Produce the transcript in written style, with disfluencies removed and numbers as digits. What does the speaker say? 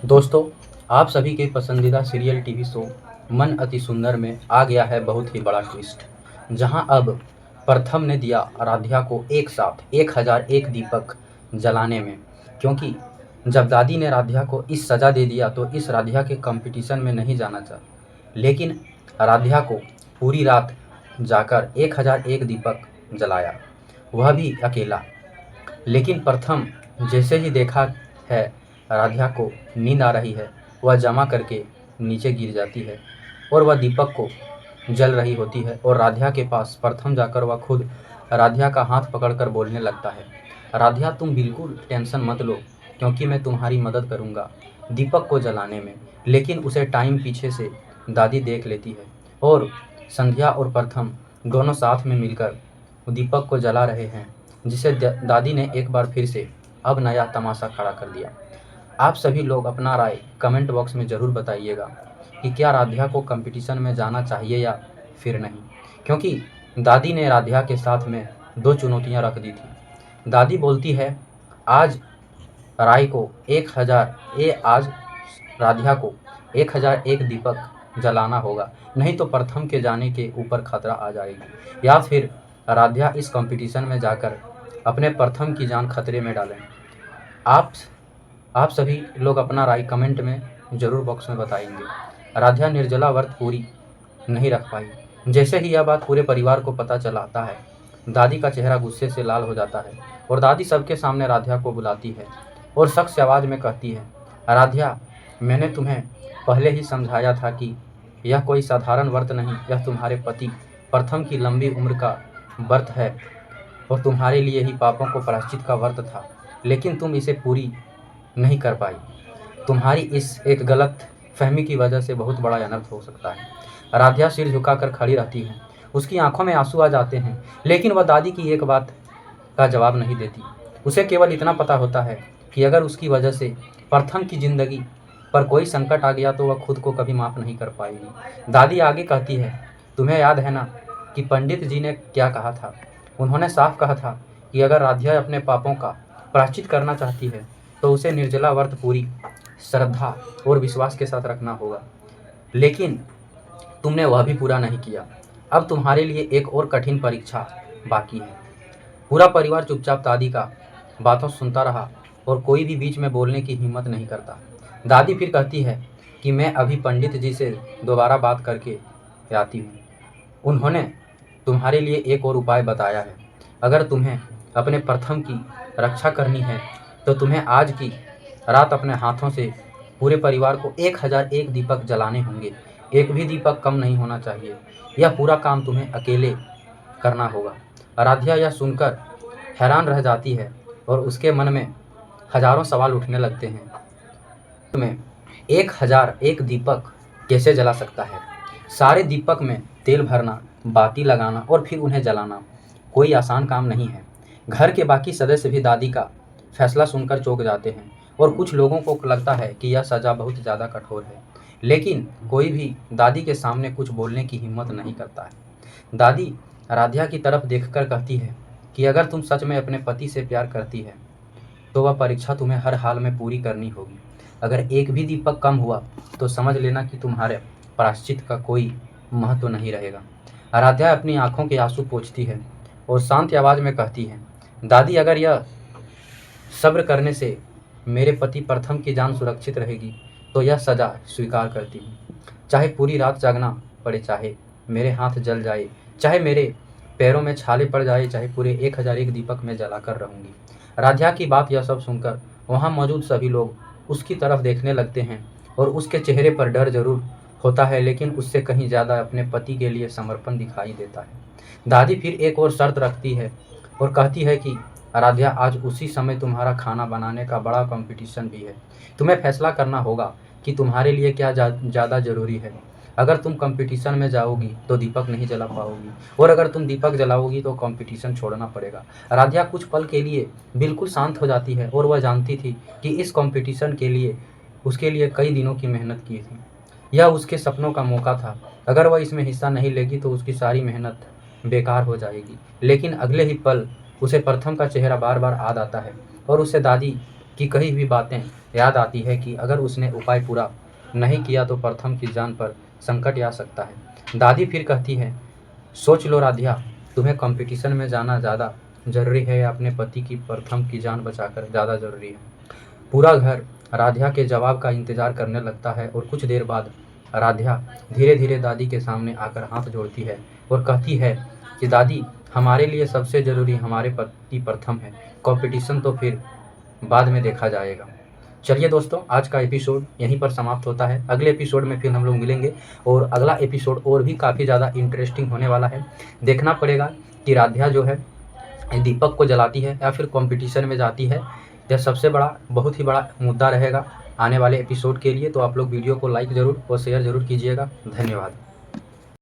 दोस्तों, आप सभी के पसंदीदा सीरियल टीवी शो मन अति सुंदर में आ गया है बहुत ही बड़ा ट्विस्ट। जहां अब प्रथम ने दिया आराध्या को एक साथ 1001 दीपक जलाने में, क्योंकि जब दादी ने राध्या को इस सज़ा दे दिया तो इस राध्या के कंपटीशन में नहीं जाना चाहा, लेकिन राध्या को पूरी रात जाकर 1001 दीपक जलाया, वह भी अकेला। लेकिन प्रथम जैसे ही देखा है राध्या को नींद आ रही है, वह जमा करके नीचे गिर जाती है और वह दीपक को जल रही होती है और राध्या के पास प्रथम जाकर वह खुद राध्या का हाथ पकड़कर बोलने लगता है, राध्या तुम बिल्कुल टेंशन मत लो, क्योंकि मैं तुम्हारी मदद करूंगा दीपक को जलाने में। लेकिन उसे टाइम पीछे से दादी देख लेती है और संध्या और प्रथम दोनों साथ में मिलकर दीपक को जला रहे हैं, जिसे दादी ने एक बार फिर से अब नया तमाशा खड़ा कर दिया। आप सभी लोग अपना राय कमेंट बॉक्स में ज़रूर बताइएगा कि क्या राध्या को कंपटीशन में जाना चाहिए या फिर नहीं, क्योंकि दादी ने राध्या के साथ में दो चुनौतियां रख दी थी। दादी बोलती है आज राय को 1000 आज राध्या को 1001 दीपक जलाना होगा, नहीं तो प्रथम के जाने के ऊपर खतरा आ जाएगी, या फिर राध्या इस कंपटीशन में जाकर अपने प्रथम की जान खतरे में डालें। आप सभी लोग अपना राय कमेंट में ज़रूर बॉक्स में बताएंगे। राध्या निर्जला व्रत पूरी नहीं रख पाई। जैसे ही यह बात पूरे परिवार को पता चलाता है, दादी का चेहरा गुस्से से लाल हो जाता है और दादी सबके सामने राध्या को बुलाती है और सख्त से आवाज़ में कहती है, राध्या मैंने तुम्हें पहले ही समझाया था कि यह कोई साधारण व्रत नहीं, यह तुम्हारे पति प्रथम की लंबी उम्र का व्रत है और तुम्हारे लिए ही पापों को प्रायश्चित का व्रत था, लेकिन तुम इसे पूरी नहीं कर पाई। तुम्हारी इस एक गलत फहमी की वजह से बहुत बड़ा अनर्थ हो सकता है। राध्या सिर झुकाकर खड़ी रहती है, उसकी आंखों में आंसू आ जाते हैं, लेकिन वह दादी की एक बात का जवाब नहीं देती। उसे केवल इतना पता होता है कि अगर उसकी वजह से प्रथम की जिंदगी पर कोई संकट आ गया तो वह खुद को कभी माफ़ नहीं कर पाएगी। दादी आगे कहती है, तुम्हें याद है ना कि पंडित जी ने क्या कहा था? उन्होंने साफ कहा था कि अगर राध्या अपने पापों का प्रायश्चित करना चाहती है तो उसे निर्जला व्रत पूरी श्रद्धा और विश्वास के साथ रखना होगा, लेकिन तुमने वह भी पूरा नहीं किया। अब तुम्हारे लिए एक और कठिन परीक्षा बाकी है। पूरा परिवार चुपचाप दादी का बातों सुनता रहा और कोई भी बीच में बोलने की हिम्मत नहीं करता। दादी फिर कहती है कि मैं अभी पंडित जी से दोबारा बात करके आती हूँ। उन्होंने तुम्हारे लिए एक और उपाय बताया है। अगर तुम्हें अपने प्रथम की रक्षा करनी है तो तुम्हें आज की रात अपने हाथों से पूरे परिवार को 1001 दीपक जलाने होंगे। एक भी दीपक कम नहीं होना चाहिए। यह पूरा काम तुम्हें अकेले करना होगा। आराध्या यह सुनकर हैरान रह जाती है और उसके मन में हजारों सवाल उठने लगते हैं। तुम्हें 1001 दीपक कैसे जला सकता है? सारे दीपक में तेल भरना, बाती लगाना और फिर उन्हें जलाना कोई आसान काम नहीं है। घर के बाकी सदस्य भी दादी का फैसला सुनकर चौंक जाते हैं और कुछ लोगों को लगता है कि यह सज़ा बहुत ज़्यादा कठोर है, लेकिन कोई भी दादी के सामने कुछ बोलने की हिम्मत नहीं करता है। दादी राध्या की तरफ देखकर कहती है कि अगर तुम सच में अपने पति से प्यार करती है तो वह परीक्षा तुम्हें हर हाल में पूरी करनी होगी। अगर एक भी दीपक कम हुआ तो समझ लेना कि तुम्हारे प्रायश्चित का कोई महत्व नहीं रहेगा। आराध्या अपनी आंखों के आंसू पोंछती है और शांत आवाज़ में कहती है, दादी अगर यह सब्र करने से मेरे पति प्रथम की जान सुरक्षित रहेगी तो यह सज़ा स्वीकार करती हूँ। चाहे पूरी रात जागना पड़े, चाहे मेरे हाथ जल जाए, चाहे मेरे पैरों में छाले पड़ जाए, चाहे पूरे 1001 दीपक में जलाकर रहूँगी। राध्या की बात यह सब सुनकर वहाँ मौजूद सभी लोग उसकी तरफ देखने लगते हैं और उसके चेहरे पर डर जरूर होता है, लेकिन उससे कहीं ज़्यादा अपने पति के लिए समर्पण दिखाई देता है। दादी फिर एक और शर्त रखती है और कहती है कि आराध्या आज उसी समय तुम्हारा खाना बनाने का बड़ा कंपटीशन भी है। तुम्हें फैसला करना होगा कि तुम्हारे लिए क्या ज़्यादा ज़रूरी है। अगर तुम कंपटीशन में जाओगी तो दीपक नहीं जला पाओगी, और अगर तुम दीपक जलाओगी तो कंपटीशन छोड़ना पड़ेगा। आराध्या कुछ पल के लिए बिल्कुल शांत हो जाती है और वह जानती थी कि इस कंपटीशन के लिए उसके लिए कई दिनों की मेहनत की थी। यह उसके सपनों का मौका था। अगर वह इसमें हिस्सा नहीं लेगी तो उसकी सारी मेहनत बेकार हो जाएगी। लेकिन अगले ही पल उसे प्रथम का चेहरा बार बार याद आता है और उसे दादी की कही हुई बातें याद आती है कि अगर उसने उपाय पूरा नहीं किया तो प्रथम की जान पर संकट आ सकता है। दादी फिर कहती है, सोच लो राधिया, तुम्हें कंपटीशन में जाना ज़्यादा ज़रूरी है या अपने पति की प्रथम की जान बचाकर ज़्यादा ज़रूरी है। पूरा घर राधिया के जवाब का इंतज़ार करने लगता है और कुछ देर बाद राधिया धीरे धीरे दादी के सामने आकर हाथ जोड़ती है और कहती है कि दादी, हमारे लिए सबसे ज़रूरी हमारे पति प्रथम है, कंपटीशन तो फिर बाद में देखा जाएगा। चलिए दोस्तों, आज का एपिसोड यहीं पर समाप्त होता है। अगले एपिसोड में फिर हम लोग मिलेंगे और अगला एपिसोड और भी काफ़ी ज़्यादा इंटरेस्टिंग होने वाला है। देखना पड़ेगा कि राधिया जो है दीपक को जलाती है या फिर कंपटीशन में जाती है। यह सबसे बड़ा, बहुत ही बड़ा मुद्दा रहेगा आने वाले एपिसोड के लिए। तो आप लोग वीडियो को लाइक ज़रूर और शेयर ज़रूर कीजिएगा। धन्यवाद।